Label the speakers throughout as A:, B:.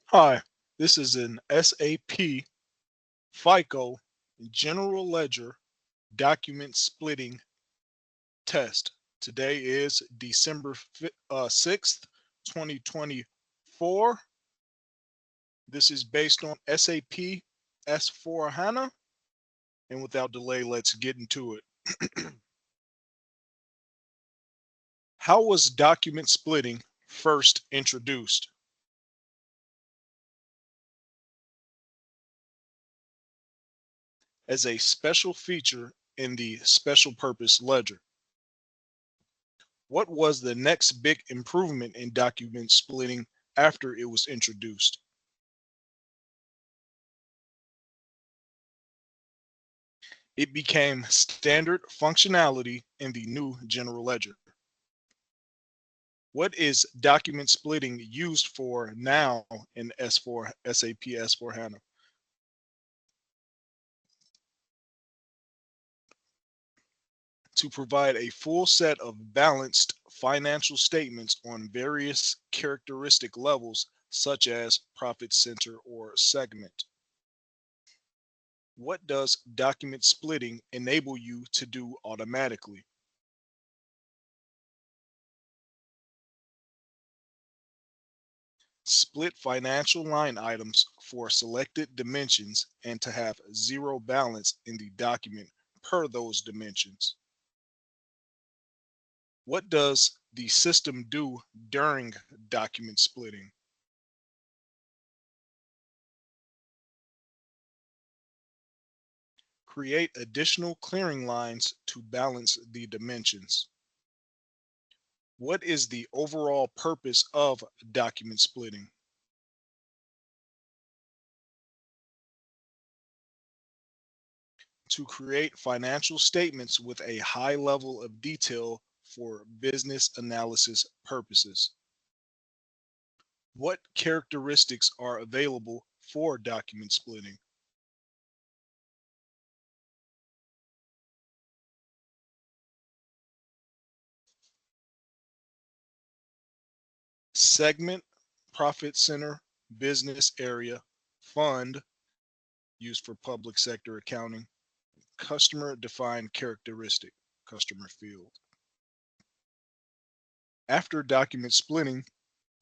A: Hi, this is an SAP FICO General Ledger document splitting test. Today is December 6th, 2024. This is based on SAP S4 HANA. And without delay, let's get into it. How was document splitting first introduced? As a special feature in the special purpose ledger. What was the next big improvement in document splitting after it was introduced? It became standard functionality in the new general ledger. What is document splitting used for now in S4 SAP S4 HANA? To provide a full set of balanced financial statements on various characteristic levels, such as profit center or segment. What does document splitting enable you to do automatically? Split financial line items for selected dimensions and to have zero balance in the document per those dimensions. What does the system do during document splitting? Create additional clearing lines to balance the dimensions. What is the overall purpose of document splitting? To create financial statements with a high level of detail for business analysis purposes. What characteristics are available for document splitting? Segment, profit center, business area, fund, used for public sector accounting, customer defined characteristic, customer field. After document splitting,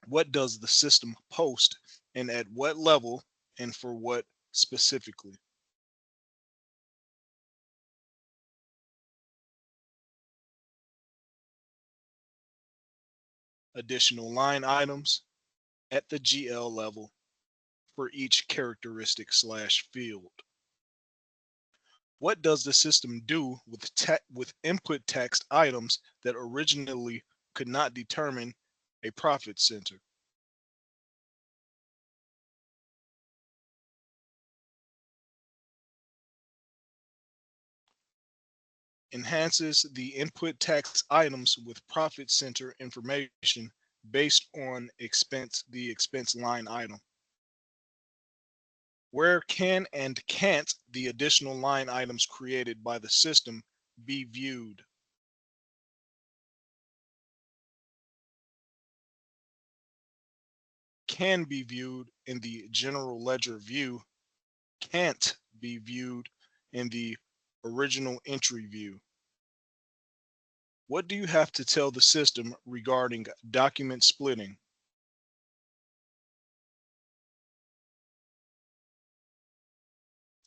A: what does the system post and at what level and for what specifically? Additional line items at the GL level for each characteristic slash field. What does the system do with input text items that originally could not determine a profit center? Enhances the input text items with profit center information based on the expense line item. Where can and can't the additional line items created by the system be viewed? Can be viewed in the general ledger view, can't be viewed in the original entry view. What do you have to tell the system regarding document splitting?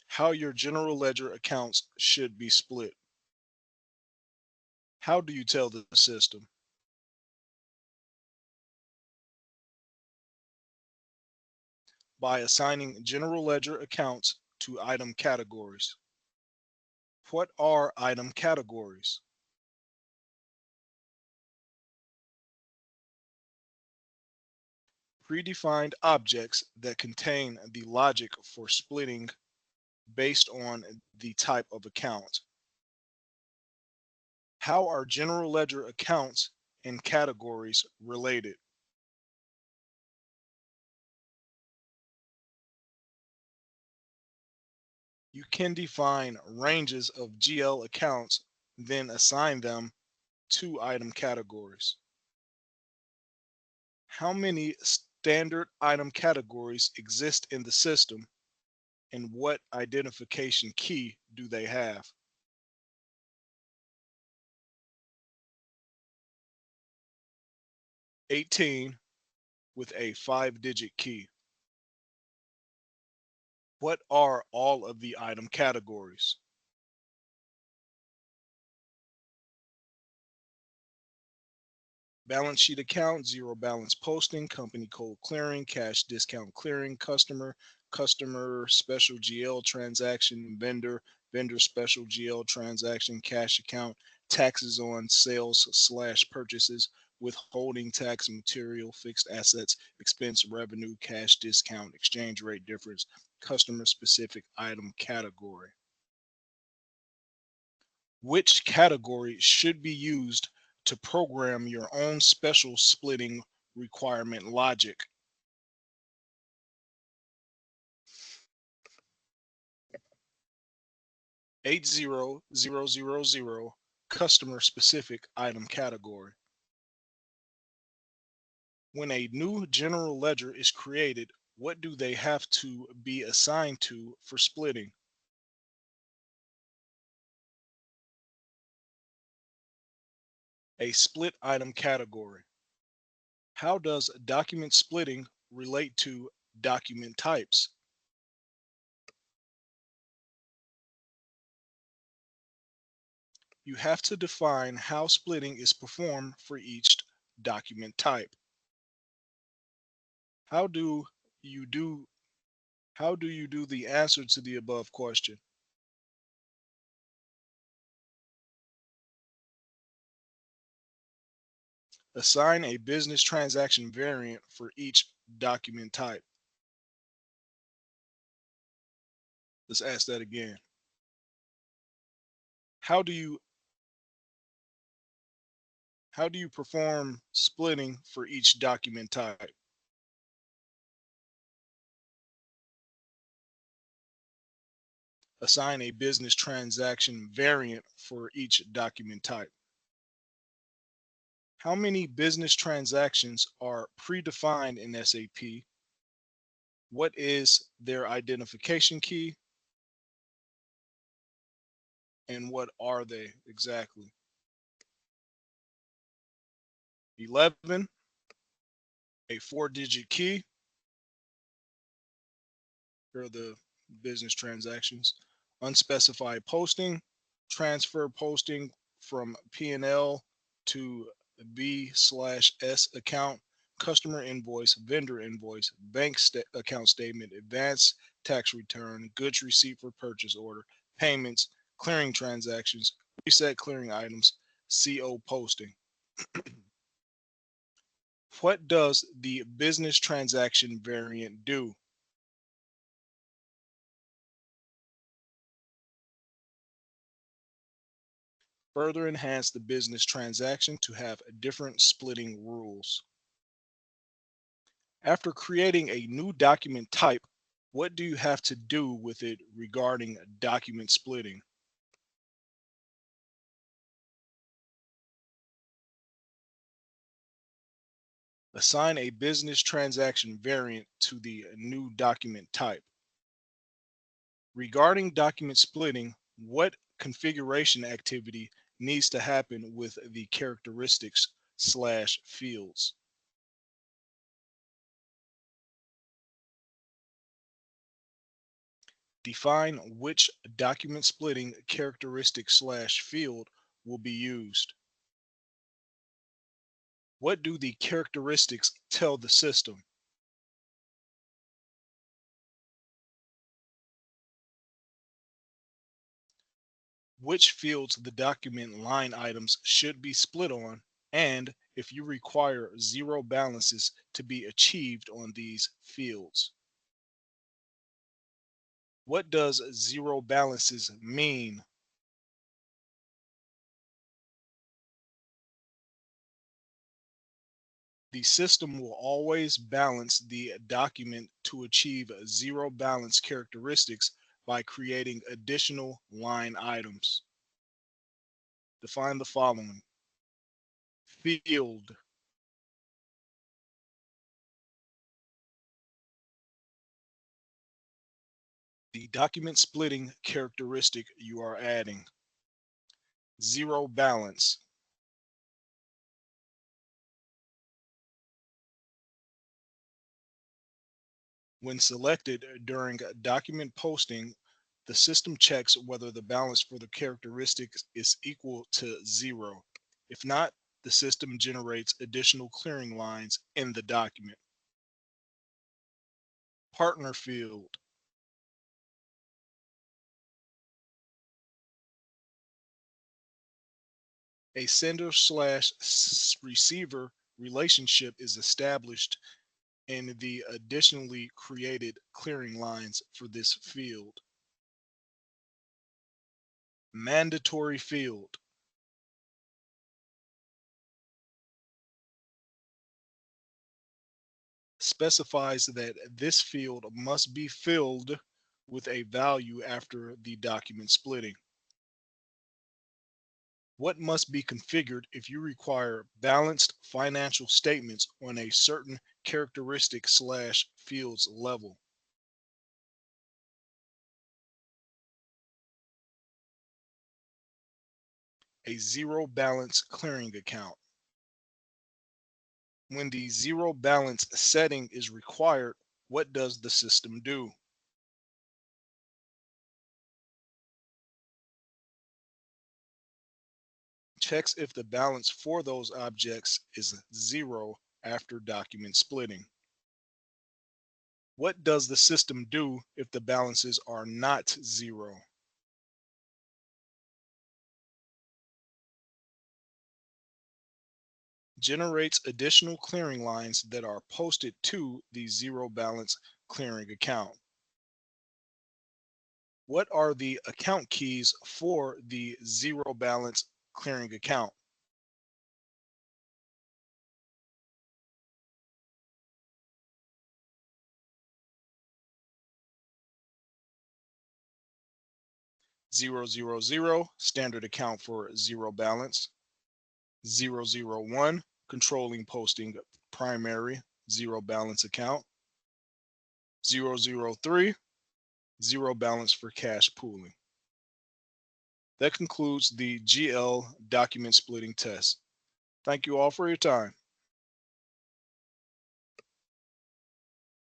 A: How your general ledger accounts should be split? How do you tell the system? By assigning general ledger accounts to item categories. What are item categories? Predefined objects that contain the logic for splitting based on the type of account. How are general ledger accounts and categories related? You can define ranges of GL accounts, then assign them to item categories. How many standard item categories exist in the system, and what identification key do they have? 18 with a 5-digit key. What are all of the item categories? Balance sheet account, zero balance posting, company code clearing, cash discount clearing, customer special GL transaction, vendor special GL transaction, cash account, taxes on sales slash purchases, withholding tax, material, fixed assets, expense, revenue, cash discount, exchange rate difference, customer specific item category. Which category should be used to program your own special splitting requirement logic? Eight zero zero zero zero customer specific item category. When a new general ledger is created, what do they have to be assigned to for splitting? A split item category. How does document splitting relate to document types? You have to define how splitting is performed for each document type. How do you do how do you do the answer to the above question? Assign a business transaction variant for each document type. Let's ask that again. How do you how do you perform splitting for each document type? Assign a business transaction variant for each document type. How many business transactions are predefined in SAP? What is their identification key and what are they exactly? 11, a 4-digit key. Here are the business transactions. Unspecified posting, transfer posting from P&L to B/S account, customer invoice, vendor invoice, account statement, advance tax return, goods receipt for purchase order, payments, clearing transactions, reset clearing items, CO posting. What does the business transaction variant do? Further enhance the business transaction to have different splitting rules. After creating a new document type, what do you have to do with it regarding document splitting? Assign a business transaction variant to the new document type. Regarding document splitting, what configuration activity needs to happen with the characteristics slash fields? Define which document splitting characteristic slash field will be used. What do the characteristics tell the system? Which fields the document line items should be split on, and if you require zero balances to be achieved on these fields. What does zero balances mean? The system will always balance the document to achieve zero balance characteristics by creating additional line items. Define the following. Field, The document splitting characteristic you are adding. Zero balance. When selected during document posting, the system checks whether the balance for the characteristic is equal to zero. If not, the system generates additional clearing lines in the document. Partner field. A sender/receiver relationship is established in the additionally created clearing lines for this field. Mandatory field. Specifies that this field must be filled with a value after the document splitting. What must be configured if you require balanced financial statements on a certain characteristic/fields level? A zero balance clearing account. When the zero balance setting is required, what does the system do? Checks if the balance for those objects is zero after document splitting. What does the system do if the balances are not zero? Generates additional clearing lines that are posted to the zero balance clearing account. What are the account keys for the zero balance clearing account? Zero zero zero, standard account for zero balance. 001, controlling posting primary zero balance account. 003, zero balance for cash pooling. That concludes the GL document splitting test. Thank you all for your time.